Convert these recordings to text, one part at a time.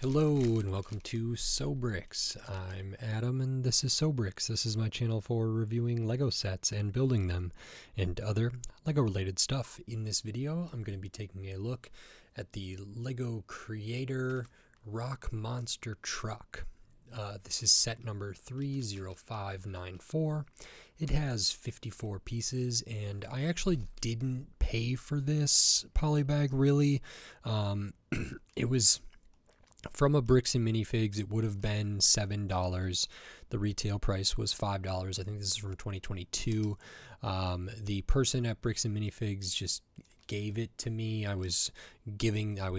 Hello and welcome to Sobrix. I'm Adam and this is Sobrix. This is my channel for reviewing Lego sets and building them and other Lego related stuff. In this video I'm going to be taking a look at the Lego Creator Rock Monster Truck. This is set number 30594. It has 54 pieces and I actually didn't pay for this Polybag really. It was from a Bricks and Minifigs. It would have been $7. The retail price was $5. I think this is from 2022. The person at Bricks and Minifigs just gave it to me. I was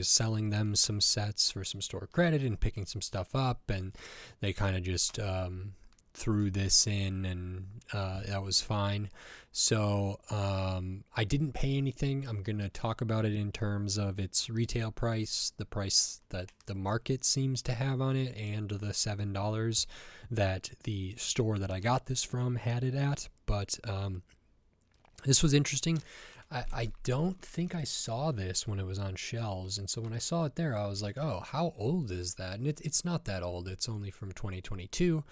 selling them some sets for some store credit and picking some stuff up, and they kind of just threw this in, and that was fine. So I didn't pay anything. I'm going to talk about it in terms of its retail price, the price that the market seems to have on it, and the $7 that the store that I got this from had it at. But this was interesting. I don't think I saw this when it was on shelves, and so when I saw it there, I was like, oh, how old is that? And it's not that old. It's only from 2022,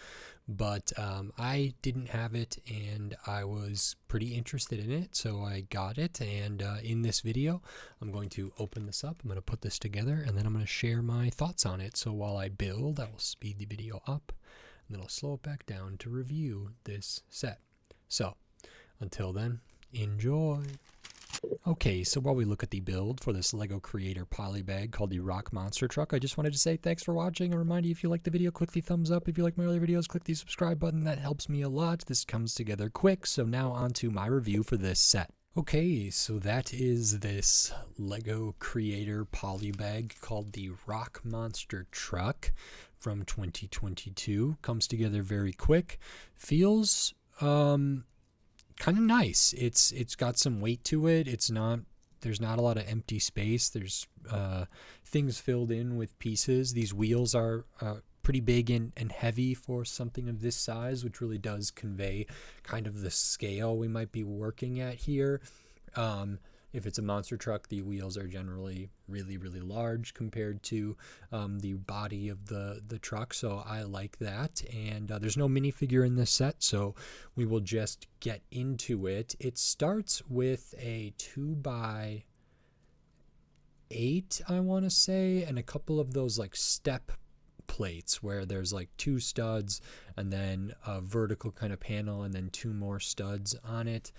but I didn't have it, and I was pretty interested in it, so I got it. And in this video, I'm going to open this up. I'm going to put this together, and then I'm going to share my thoughts on it. So while I build, I will speed the video up, and then I'll slow it back down to review this set. So until then, enjoy. Okay, so while we look at the build for this Lego Creator Polybag called the Rock Monster Truck, I just wanted to say thanks for watching. A reminder, if you like the video, click the thumbs up. If you like my other videos, click the subscribe button. That helps me a lot. This comes together quick. So now on to my review for this set. Okay, so that is this Lego Creator Polybag called the Rock Monster Truck from 2022. Comes together very quick. Feels kind of nice. It's got some weight to it. There's not a lot of empty space. There's things filled in with pieces. These wheels are pretty big and heavy for something of this size, which really does convey kind of the scale we might be working at here. If it's a monster truck, the wheels are generally really, really large compared to the body of the truck, so I like that. And there's no minifigure in this set, so we will just get into it. It starts with a 2x8, I want to say, and a couple of those like step plates where there's like two studs and then a vertical kind of panel and then two more studs on it.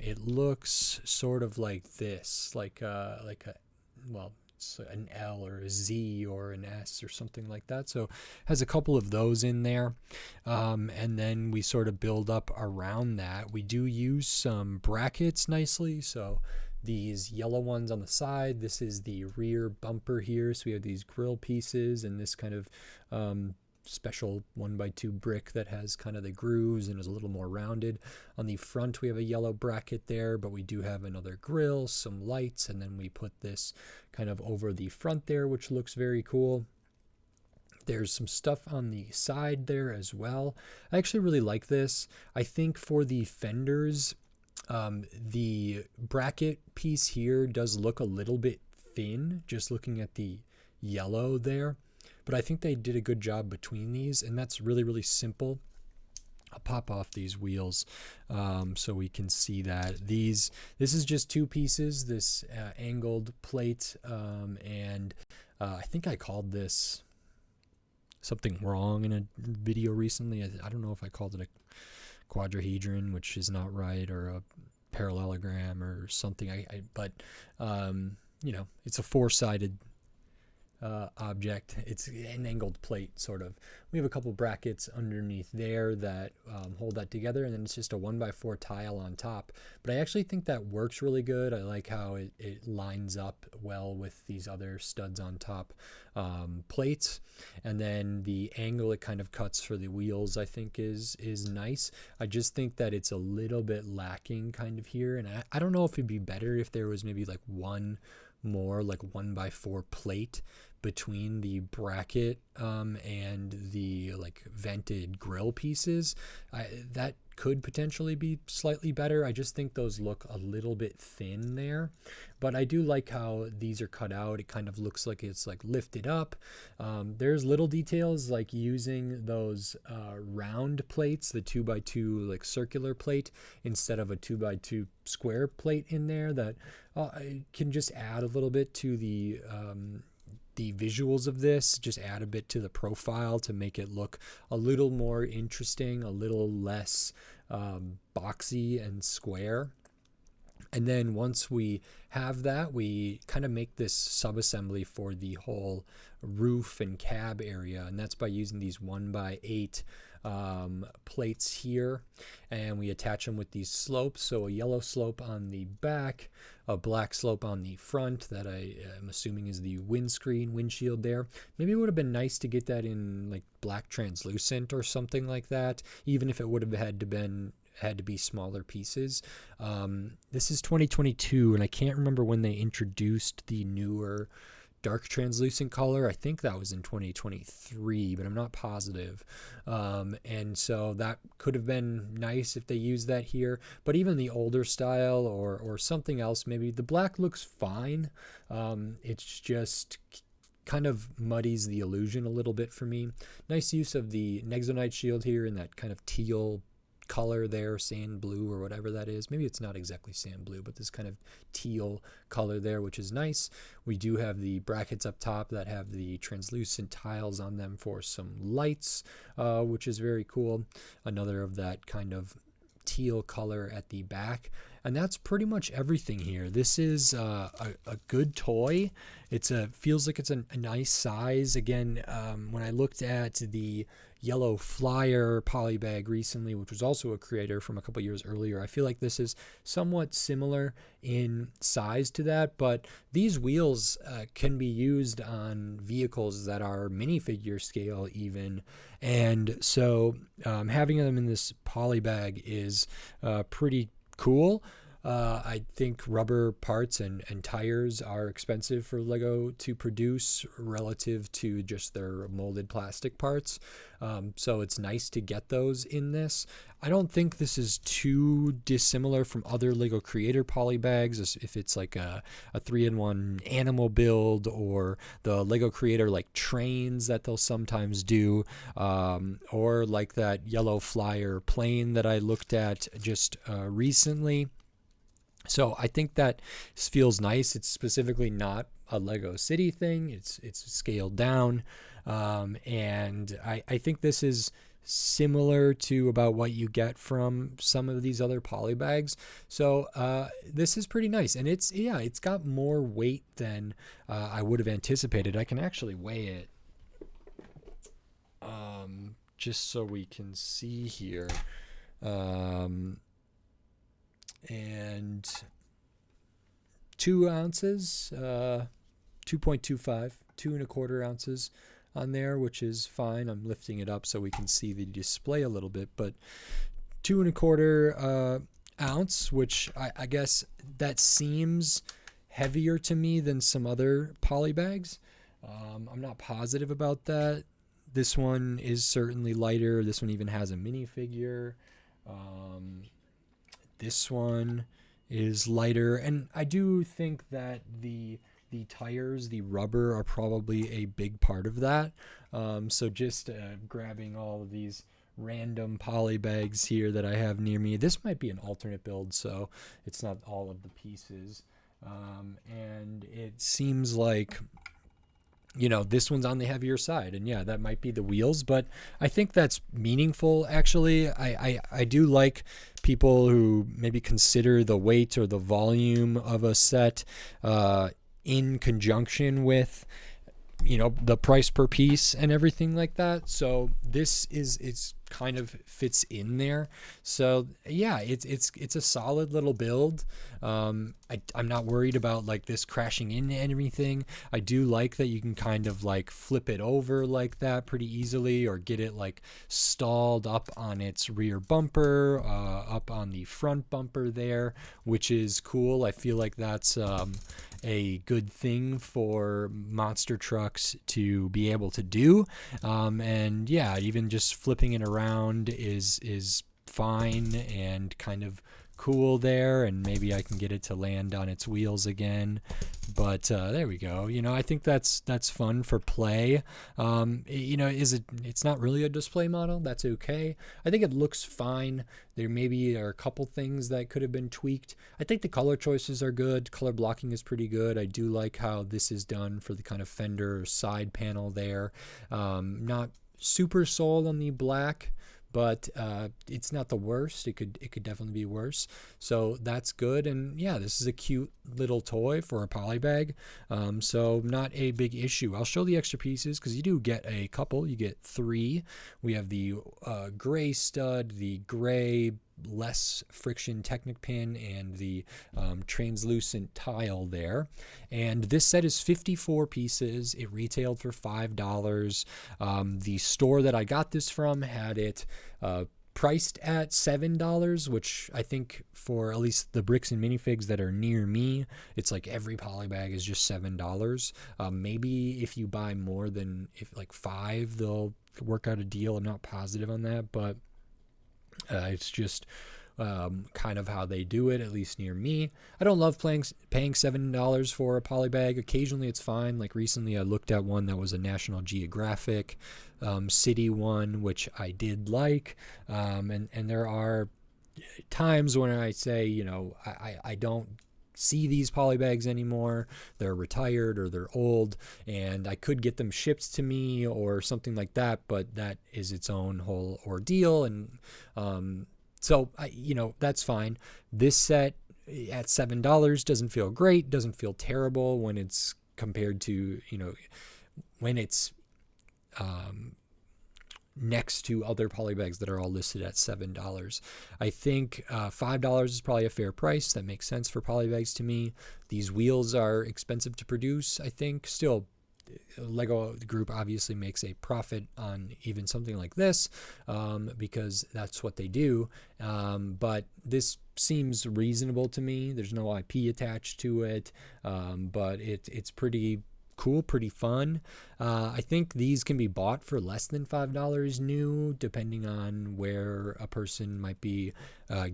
It looks sort of like this, like it's an L or a Z or an S or something like that. So has a couple of those in there. And then we sort of build up around that. We do use some brackets nicely. So these yellow ones on the side, this is the rear bumper here. So we have these grill pieces and this kind of special 1x2 brick that has kind of the grooves and is a little more rounded. On the front we have a yellow bracket there, but we do have another grill, some lights, and then we put this kind of over the front there, which looks very cool. There's some stuff on the side there as well. I actually really like this. I think for the fenders, the bracket piece here does look a little bit thin, just looking at the yellow there, but I think they did a good job between these, and that's really, really simple. I'll pop off these wheels so we can see that. This is just two pieces, this angled plate, and I think I called this something wrong in a video recently. I don't know if I called it a quadrahedron, which is not right, or a parallelogram or something. But you know, it's a four-sided object. It's an angled plate, sort of. We have a couple brackets underneath there that hold that together, and then it's just a 1x4 tile on top. But I actually think that works really good. I like how it lines up well with these other studs on top plates, and then the angle it kind of cuts for the wheels I think is nice. I just think that it's a little bit lacking kind of here, and I don't know if it'd be better if there was maybe like one more like 1x4 plate between the bracket and the like vented grill pieces. That could potentially be slightly better. I just think those look a little bit thin there, but I do like how these are cut out. It kind of looks like it's like lifted up. There's little details like using those round plates, the 2x2 like circular plate instead of a 2x2 square plate in there, that can just add a little bit to the visuals of this, just add a bit to the profile to make it look a little more interesting, a little less boxy and square. And then once we have that, we kind of make this sub-assembly for the whole roof and cab area, and that's by using these 1x8 plates here, and we attach them with these slopes. So a yellow slope on the back, a black slope on the front that I am assuming is the windshield there. Maybe it would have been nice to get that in like black translucent or something like that, even if it would have had to be smaller pieces. This is 2022, and I can't remember when they introduced the newer dark translucent color. I think that was in 2023, but I'm not positive. And so that could have been nice if they used that here. But even the older style or something else, maybe the black looks fine. It's just kind of muddies the illusion a little bit for me. Nice use of the Nexonite shield here in that kind of teal color there, sand blue or whatever that is. Maybe it's not exactly sand blue, but this kind of teal color there, which is nice. We do have the brackets up top that have the translucent tiles on them for some lights, which is very cool. Another of that kind of teal color at the back. And that's pretty much everything here. This is a good toy. Feels like it's a nice size. Again, when I looked at the Yellow Flyer Polybag recently, which was also a creator from a couple years earlier, I feel like this is somewhat similar in size to that, but these wheels can be used on vehicles that are minifigure scale even, and so having them in this Polybag is pretty cool. I think rubber parts and tires are expensive for Lego to produce relative to just their molded plastic parts. So it's nice to get those in this. I don't think this is too dissimilar from other Lego Creator Polybags, if it's like a 3-in-1 animal build, or the Lego Creator like trains that they'll sometimes do, or like that Yellow Flyer plane that I looked at just recently. So I think that feels nice. It's specifically not a Lego City thing. It's scaled down. And I think this is similar to about what you get from some of these other Polybags. So this is pretty nice. And it's got more weight than I would have anticipated. I can actually weigh it just so we can see here. And 2 ounces, 2.25, 2.25 ounces on there, which is fine. I'm lifting it up so we can see the display a little bit, but 2.25 ounce, which I guess that seems heavier to me than some other Polybags. I'm not positive about that. This one is certainly lighter. This one even has a minifigure. This one is lighter, and I do think that the tires, the rubber, are probably a big part of that. So just grabbing all of these random Polybags here that I have near me. This might be an alternate build, so it's not all of the pieces. And it seems like, this one's on the heavier side, and yeah, that might be the wheels, but I think that's meaningful, actually. I do like people who maybe consider the weight or the volume of a set in conjunction with, the price per piece and everything like that. So it's kind of fits in there. So yeah, it's a solid little build. I'm not worried about like this crashing into anything. I do like that you can kind of like flip it over like that pretty easily, or get it like stalled up on its rear bumper, up on the front bumper there, which is cool. I feel like that's a good thing for monster trucks to be able to do. And yeah, even just flipping it around is fine and kind of cool there, and maybe I can get it to land on its wheels again. But there we go. I think that's fun for play. It's not really a display model. That's okay. I think it looks fine. There maybe are a couple things that could have been tweaked. I think the color choices are good. Color blocking is pretty good. I do like how this is done for the kind of fender side panel there. Not super sold on the black, but it's not the worst. It could definitely be worse. So that's good. And yeah, this is a cute little toy for a polybag. So not a big issue. I'll show the extra pieces because you do get a couple. You get 3. We have the gray stud, the gray less friction Technic pin, and the translucent tile there. And this set is 54 pieces. It retailed for $5. The store that I got this from had it priced at $7, which I think for at least the bricks and minifigs that are near me, it's like every polybag is just $7. Maybe if you buy more than like 5, they'll work out a deal. I'm not positive on that, but it's just kind of how they do it, at least near me. I don't love paying $7 for a polybag. Occasionally it's fine. Like recently I looked at one that was a National Geographic city one, which I did like. And there are times when I say, I don't see these polybags anymore. They're retired or they're old, and I could get them shipped to me or something like that, but that is its own whole ordeal. And so that's fine. This set at $7 doesn't feel great, doesn't feel terrible when it's compared to when it's next to other polybags that are all listed at $7. I think $5 is probably a fair price. That makes sense for polybags to me. These wheels are expensive to produce, I think. Still, Lego Group obviously makes a profit on even something like this because that's what they do. But this seems reasonable to me. There's no IP attached to it, but it's pretty cool, pretty fun. I think these can be bought for less than $5 new, depending on where a person might be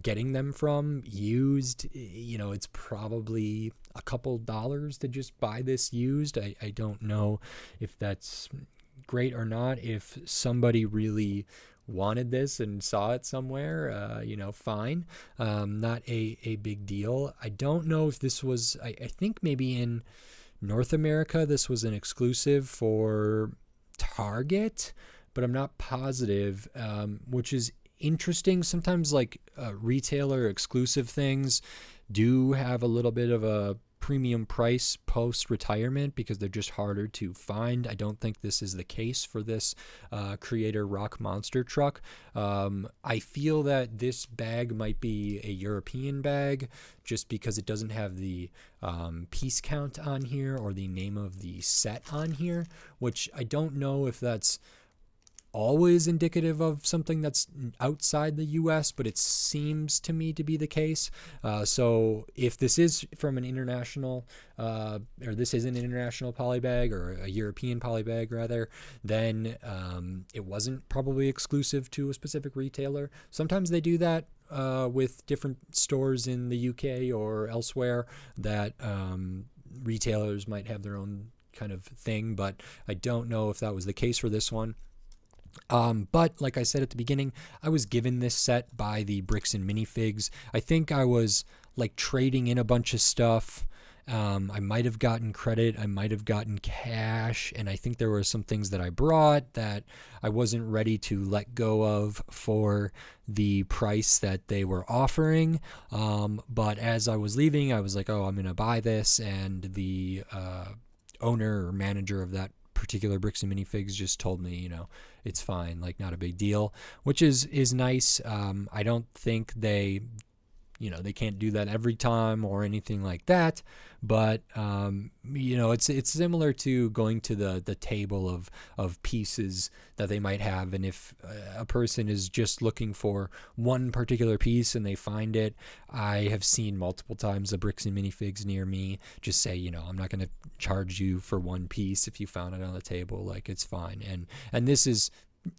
getting them from. Used, it's probably a couple dollars to just buy this used. I don't know if that's great or not. If somebody really wanted this and saw it somewhere, fine. Not a big deal. I don't know if this was, I think maybe in North America, this was an exclusive for Target, but I'm not positive, which is interesting. Sometimes like retailer exclusive things do have a little bit of a premium price post-retirement because they're just harder to find. I don't think this is the case for this Creator Rock Monster truck. I feel that this bag might be a European bag just because it doesn't have the piece count on here or the name of the set on here, which I don't know if that's always indicative of something that's outside the US, but it seems to me to be the case. So if this is from an international, or this is an international polybag or a European polybag rather, then it wasn't probably exclusive to a specific retailer. Sometimes they do that with different stores in the UK or elsewhere that retailers might have their own kind of thing, but I don't know if that was the case for this one. But like I said at the beginning, I was given this set by the Bricks and Minifigs. I think I was like trading in a bunch of stuff. I might have gotten credit, I might have gotten cash, and I think there were some things that I brought that I wasn't ready to let go of for the price that they were offering. But as I was leaving, I was like, oh, I'm going to buy this, and the owner or manager of that particular Bricks and Minifigs just told me, it's fine, like not a big deal, which is nice. I don't think they they can't do that every time or anything like that. But it's similar to going to the table of pieces that they might have, and if a person is just looking for one particular piece and they find it, I have seen multiple times the bricks and minifigs near me just say, I'm not going to charge you for one piece if you found it on the table. Like, it's fine. And this is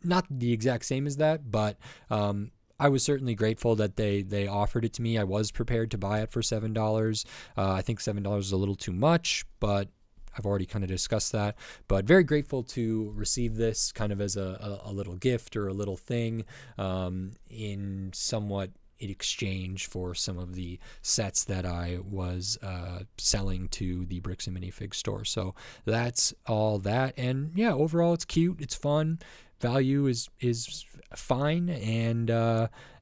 not the exact same as that, but I was certainly grateful that they offered it to me. I was prepared to buy it for $7. I think $7 is a little too much, but I've already kind of discussed that. But very grateful to receive this kind of as a little gift or a little thing in somewhat in exchange for some of the sets that I was selling to the Bricks and Minifig store. So that's all that. And yeah, overall it's cute, it's fun. Value is fine, and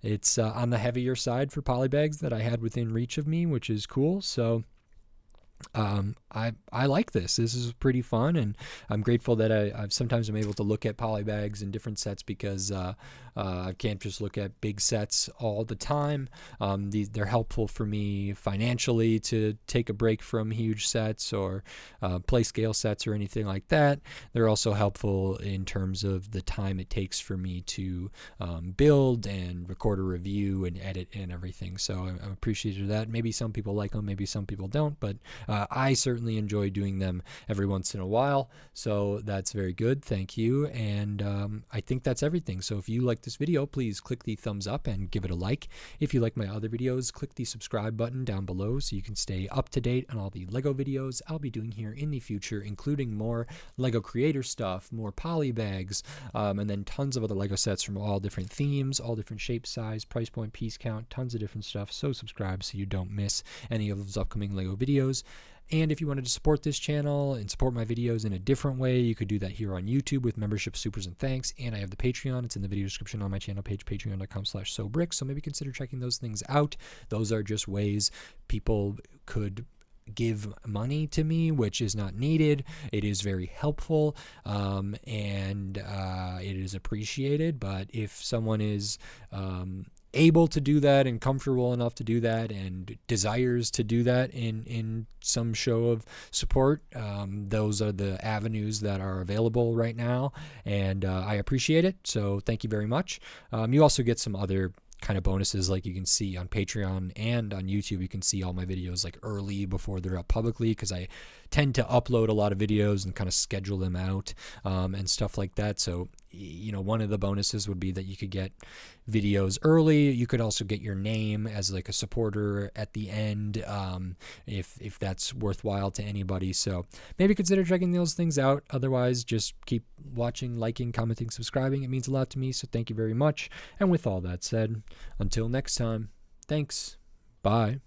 it's on the heavier side for polybags that I had within reach of me, which is cool. So I like this. This is pretty fun, and I'm grateful that I've sometimes I'm able to look at polybags in different sets because I can't just look at big sets all the time. They're helpful for me financially to take a break from huge sets or play scale sets or anything like that. They're also helpful in terms of the time it takes for me to build and record a review and edit and everything. So I'm appreciative of that. Maybe some people like them, maybe some people don't, but I certainly enjoy doing them every once in a while. So that's very good. Thank you. And I think that's everything. So if you like this video, please click the thumbs up and give it a like. If you like my other videos, click the subscribe button down below so you can stay up to date on all the Lego videos I'll be doing here in the future, including more Lego creator stuff, more polybags, and then tons of other Lego sets from all different themes, all different shape, size, price point, piece count, tons of different stuff. So subscribe so you don't miss any of those upcoming Lego videos. And if you wanted to support this channel and support my videos in a different way, you could do that here on YouTube with membership, supers, and thanks. And I have the Patreon. It's in the video description on my channel page, patreon.com/sobrick. So maybe consider checking those things out. Those are just ways people could give money to me, which is not needed. It is very helpful, and it is appreciated. But if someone is able to do that and comfortable enough to do that and desires to do that in some show of support, those are the avenues that are available right now, and I appreciate it. So thank you very much. You also get some other kind of bonuses, like you can see on Patreon and on YouTube. You can see all my videos like early before they're up publicly, because I tend to upload a lot of videos and kind of schedule them out and stuff like that. So one of the bonuses would be that you could get videos early. You could also get your name as like a supporter at the end, if that's worthwhile to anybody. So maybe consider checking those things out. Otherwise, just keep watching, liking, commenting, subscribing. It means a lot to me, so thank you very much. And with all that said, until next time, thanks. Bye.